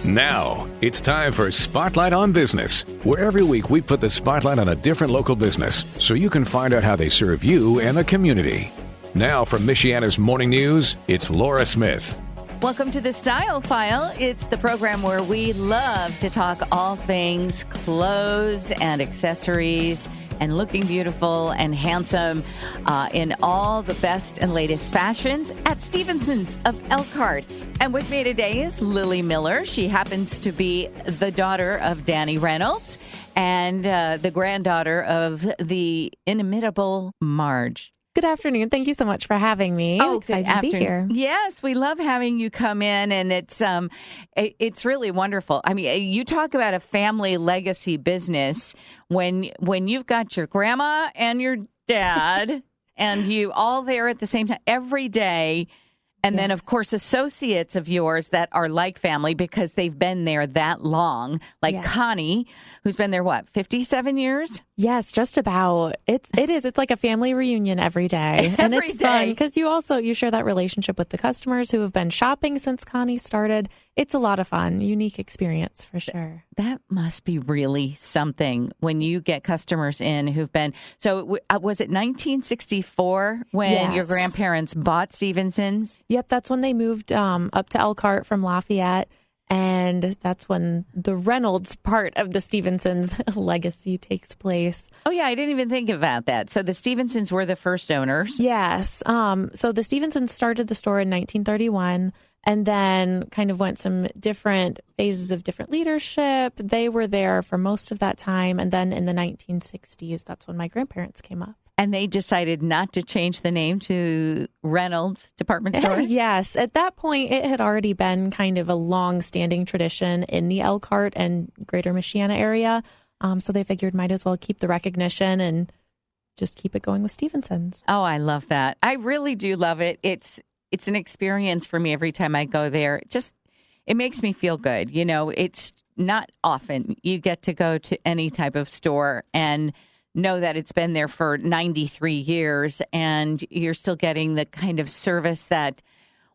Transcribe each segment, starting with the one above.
Now, it's time for Spotlight on Business, where every week we put the spotlight on a different local business so you can find out how they serve you and the community. Now from Michiana's Morning News, it's Laura Smith. Welcome to the Style File. It's the program where we love to talk all things clothes and accessories and looking beautiful and handsome in all the best and latest fashions at Stephensons of Elkhart. And with me today is Lily Miller. She happens to be the daughter of Danny Reynolds and the granddaughter of the inimitable Marge. Good afternoon. Thank you so much for having me. I'm excited to be here. Yes, we love having you come in, and it's really wonderful. I mean, you talk about a family legacy business when you've got your grandma and your dad and you all there at the same time every day. And then, of course, associates of yours that are like family because they've been there that long, like Connie, who's been there, 57 years? Yes, just about. It is. It's like a family reunion every day. And it's fun because you share that relationship with the customers who have been shopping since Connie started. It's a lot of fun. Unique experience for sure. That must be really something when you get customers in who've been. So was it 1964 when your grandparents bought Stephensons? Yep, that's when they moved up to Elkhart from Lafayette. And that's when the Reynolds part of the Stephensons legacy takes place. Oh, yeah. I didn't even think about that. So the Stephensons were the first owners. Yes. So the Stephensons started the store in 1931 and then kind of went some different phases of different leadership. They were there for most of that time. And then in the 1960s, that's when my grandparents came up. And they decided not to change the name to Reynolds Department Store? Yes. At that point, it had already been kind of a long-standing tradition in the Elkhart and greater Michiana area. So they figured might as well keep the recognition and just keep it going with Stephensons. Oh, I love that. I really do love it. It's an experience for me every time I go there. It makes me feel good. You know, it's not often you get to go to any type of store and know that it's been there for 93 years and you're still getting the kind of service that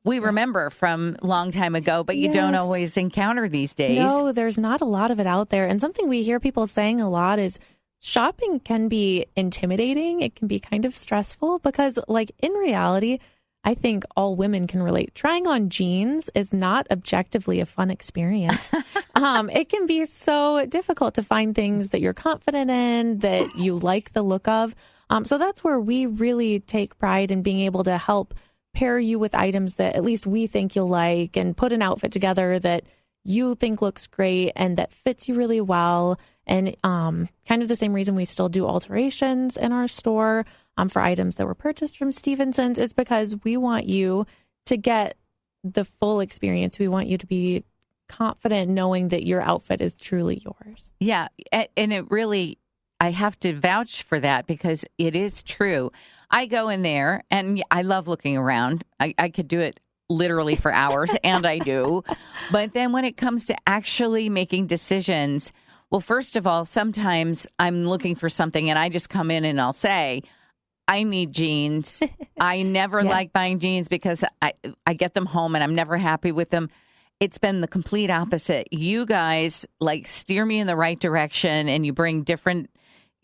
we remember from a long time ago, but you don't always encounter these days. No, there's not a lot of it out there. And something we hear people saying a lot is shopping can be intimidating. It can be kind of stressful because, like, in reality, I think all women can relate. Trying on jeans is not objectively a fun experience. It can be so difficult to find things that you're confident in, that you like the look of. So that's where we really take pride in being able to help pair you with items that at least we think you'll like and put an outfit together that you think looks great and that fits you really well. And kind of the same reason we still do alterations in our store for items that were purchased from Stephensons is because we want you to get the full experience. We want you to be confident knowing that your outfit is truly yours. Yeah, and it really, I have to vouch for that because it is true. I go in there and I love looking around. I could do it literally for hours, and I do. But then when it comes to actually making decisions, well, first of all, sometimes I'm looking for something and I just come in and I'll say, I need jeans. I never like buying jeans because I get them home and I'm never happy with them. It's been the complete opposite. You guys like steer me in the right direction and you bring different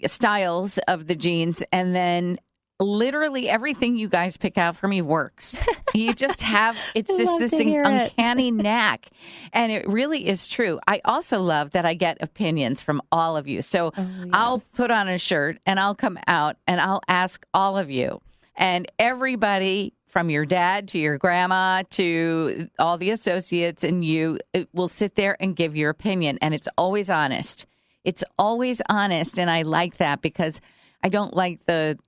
styles of the jeans, and then literally everything you guys pick out for me works. You just have, it's just this uncanny knack. And it really is true. I also love that I get opinions from all of you. So I'll put on a shirt and I'll come out and I'll ask all of you. And everybody from your dad to your grandma to all the associates and you will sit there and give your opinion. And it's always honest. It's always honest. And I like that because I don't like the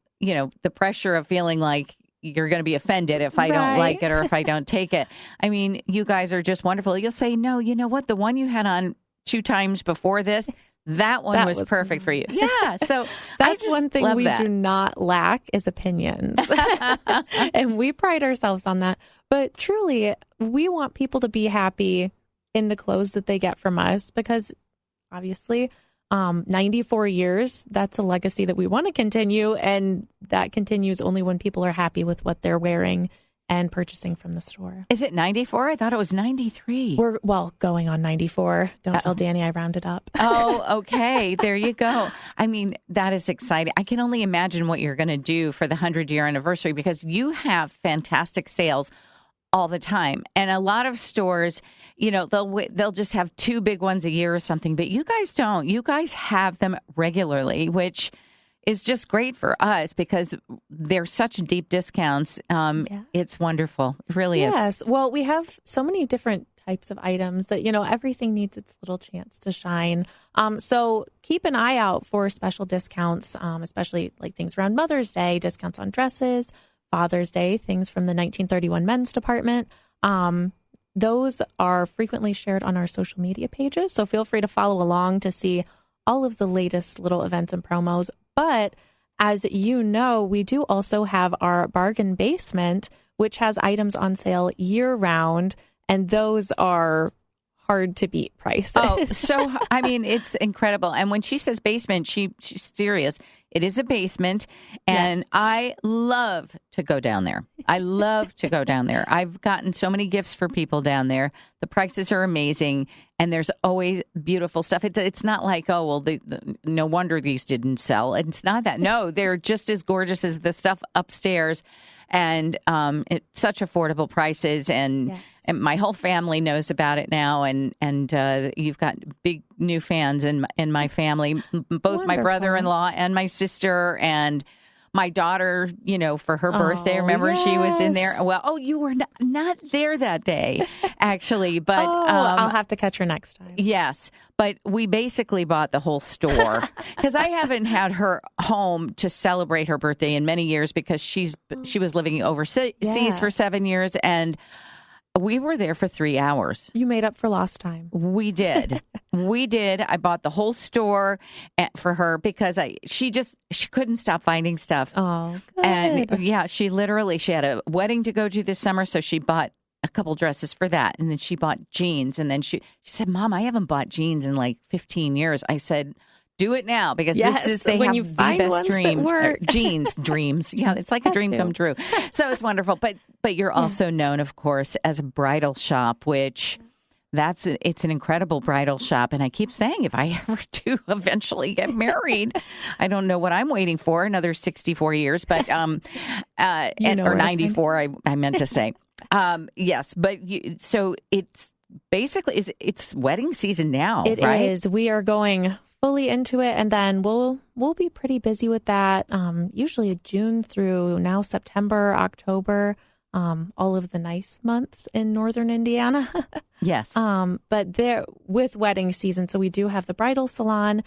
pressure of feeling like you're going to be offended if I don't like it or if I don't take it. I mean, you guys are just wonderful. You'll say, no, you know what? The one you had on 2 times before this, that one was perfect for you. Yeah. So that's one thing we do not lack is opinions. And we pride ourselves on that. But truly, we want people to be happy in the clothes that they get from us because obviously 94 years, that's a legacy that we want to continue. And that continues only when people are happy with what they're wearing and purchasing from the store. Is it 94? I thought it was 93. We're, going on 94. Don't tell Danny I rounded up. Oh, okay. There you go. I mean, that is exciting. I can only imagine what you're going to do for the 100-year anniversary, because you have fantastic sales all the time. And a lot of stores, they'll just have 2 big ones a year or something, but you guys don't. You guys have them regularly, which is just great for us because they're such deep discounts. Yes. It's wonderful. It really is. Yes. Well, we have so many different types of items that, everything needs its little chance to shine. So keep an eye out for special discounts, especially like things around Mother's Day, discounts on dresses, Father's Day, things from the 1931 men's department. Those are frequently shared on our social media pages. So feel free to follow along to see all of the latest little events and promos. But as you know, we do also have our bargain basement, which has items on sale year round. And those are hard to beat prices. Oh, so, I mean, it's incredible. And when she says basement, she's serious. It is a basement. And yes. I love to go down there. I've gotten so many gifts for people down there. The prices are amazing. And there's always beautiful stuff. It's not like, no wonder these didn't sell. It's not that. No, they're just as gorgeous as the stuff upstairs. And it's such affordable prices. And, yes. and my whole family knows about it now. And you've got big new fans in my family, both Wonderful. My brother-in-law and my sister and my daughter, for her birthday. Remember, yes. she was in there. Well, you were not there that day, actually. But I'll have to catch her next time. Yes. But we basically bought the whole store because I haven't had her home to celebrate her birthday in many years because she was living overseas yes. for 7 years. And we were there for 3 hours. You made up for lost time. We did. I bought the whole store for her because she couldn't stop finding stuff. Oh, good. And yeah, she had a wedding to go to this summer, so she bought a couple dresses for that. And then she bought jeans. And then she said, Mom, I haven't bought jeans in like 15 years. I said, do it now because yes, this is they when have you the find best dream. Jeans dreams. Yeah, it's like a dream come true. So it's wonderful. But you're also yes. known, of course, as a bridal shop, which it's an incredible bridal shop. And I keep saying if I ever do eventually get married, I don't know what I'm waiting for, another 64 years, but or 94, I meant to say. Yes, but so it's basically it's wedding season now. It right? is. We are going fully into it, and then we'll be pretty busy with that. Usually June through now September, October, all of the nice months in northern Indiana. Yes. But there with wedding season, so we do have the bridal salon,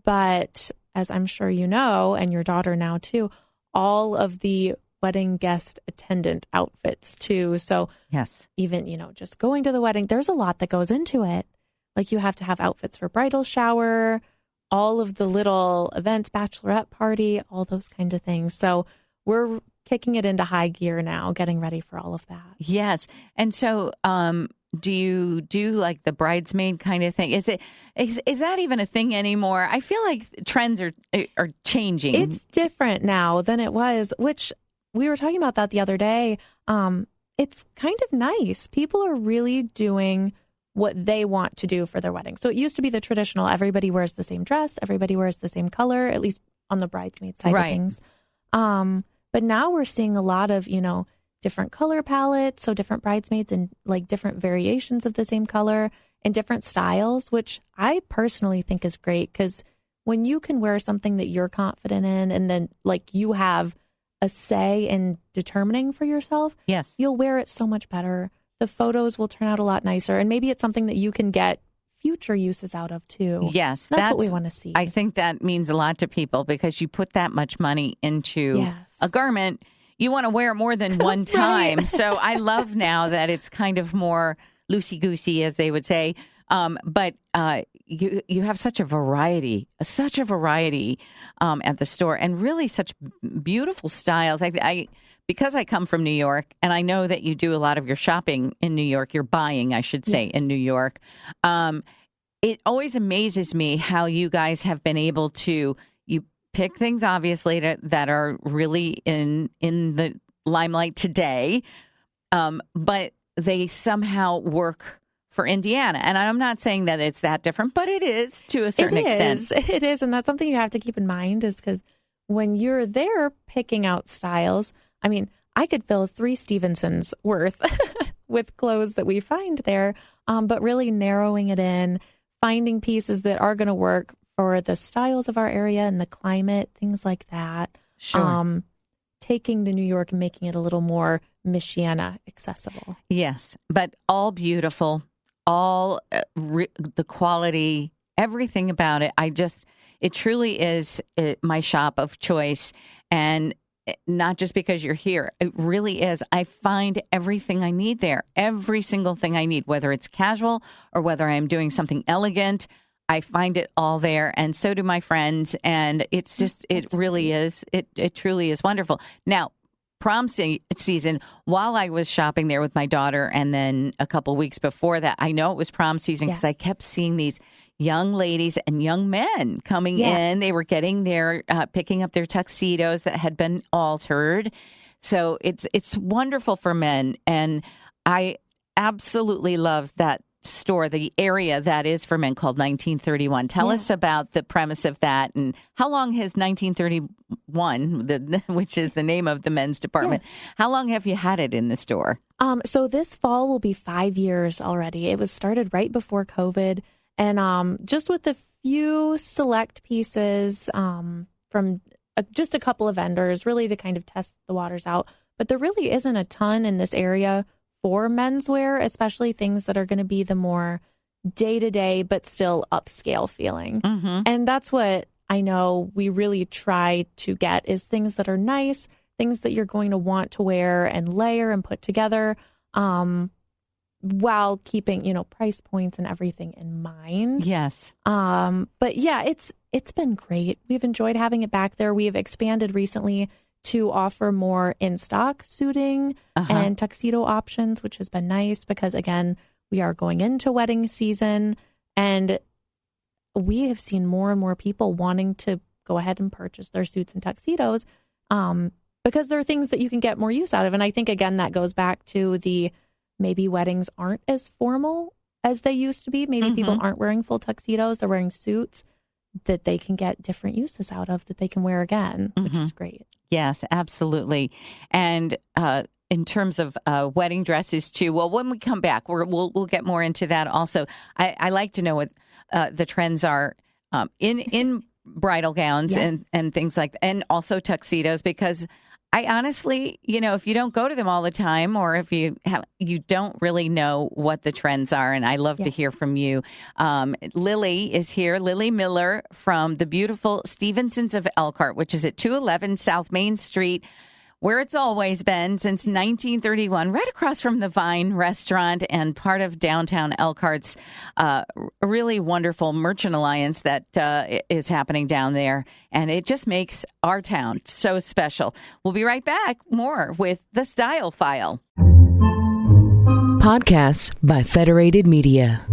but as I'm sure you know, and your daughter now too, all of the wedding guest attendant outfits too. So yes, even, just going to the wedding, there's a lot that goes into it. Like you have to have outfits for bridal shower, all of the little events, bachelorette party, all those kinds of things. So we're kicking it into high gear now, getting ready for all of that. Yes. And so do you do like the bridesmaid kind of thing? Is that even a thing anymore? I feel like trends are changing. It's different now than it was, which we were talking about that the other day. It's kind of nice. People are really doing what they want to do for their wedding. So it used to be the traditional, everybody wears the same dress, everybody wears the same color, at least on the bridesmaid side right. of things. But now we're seeing a lot of, different color palettes, so different bridesmaids and like different variations of the same color and different styles, which I personally think is great because when you can wear something that you're confident in and then like you have a say in determining for yourself, yes, you'll wear it so much better. The photos will turn out a lot nicer, and maybe it's something that you can get future uses out of too. Yes, that's what we want to see. I think that means a lot to people because you put that much money into yes. a garment. You want to wear it more than one time. Right. So I love now that it's kind of more loosey-goosey, as they would say. But you have such a variety at the store, and really such beautiful styles. I because I come from New York, and I know that you do a lot of your shopping in New York, your buying, I should say, in New York. It always amazes me how you guys have been able to pick things, obviously, that are really in the limelight today, but they somehow work for Indiana. And I'm not saying that it's that different, but it is to a certain extent. It is. And that's something you have to keep in mind, is because when you're there picking out styles, I mean, I could fill 3 Stephensons worth with clothes that we find there, but really narrowing it in, finding pieces that are going to work for the styles of our area and the climate, things like that. Sure. Taking the New York and making it a little more Michiana accessible. Yes, but all beautiful, all the quality, everything about it. It truly is my shop of choice. And not just because you're here. It really is. I find everything I need there, every single thing I need, whether it's casual or whether I'm doing something elegant. I find it all there, and so do my friends. And it's just, it really is. It truly is wonderful. Now, prom season, while I was shopping there with my daughter, and then a couple weeks before that, I know it was prom season because I kept seeing these young ladies and young men coming in. They were getting their, picking up their tuxedos that had been altered. So it's wonderful for men. And I absolutely love that store, the area that is for men, called 1931. Tell us about the premise of that, and how long has 1931, which is the name of the men's department, how long have you had it in the store? So this fall will be 5 years already. It was started right before COVID, and just with a few select pieces from just a couple of vendors, really to kind of test the waters out. But there really isn't a ton in this area for menswear, especially things that are going to be the more day-to-day but still upscale feeling. Mm-hmm. And that's what I know we really try to get, is things that are nice, things that you're going to want to wear and layer and put together, while keeping, price points and everything in mind. Yes. But yeah, it's been great. We've enjoyed having it back there. We have expanded recently to offer more in-stock suiting and tuxedo options, which has been nice because, again, we are going into wedding season, and we have seen more and more people wanting to go ahead and purchase their suits and tuxedos because there are things that you can get more use out of. And I think, again, that goes back to maybe weddings aren't as formal as they used to be. Maybe people aren't wearing full tuxedos. They're wearing suits that they can get different uses out of that they can wear again, which is great. Yes, absolutely. And in terms of wedding dresses too, well, when we come back, we'll get more into that also. I like to know what the trends are in bridal gowns and things like that, and also tuxedos, because I honestly, if you don't go to them all the time, or if you don't really know what the trends are. And I love to hear from you. Lily is here, Lily Miller from the beautiful Stephensons of Elkhart, which is at 211 South Main Street, where it's always been since 1931, right across from the Vine restaurant and part of downtown Elkhart's really wonderful merchant alliance that is happening down there. And it just makes our town so special. We'll be right back, more with The Style File. Podcasts by Federated Media.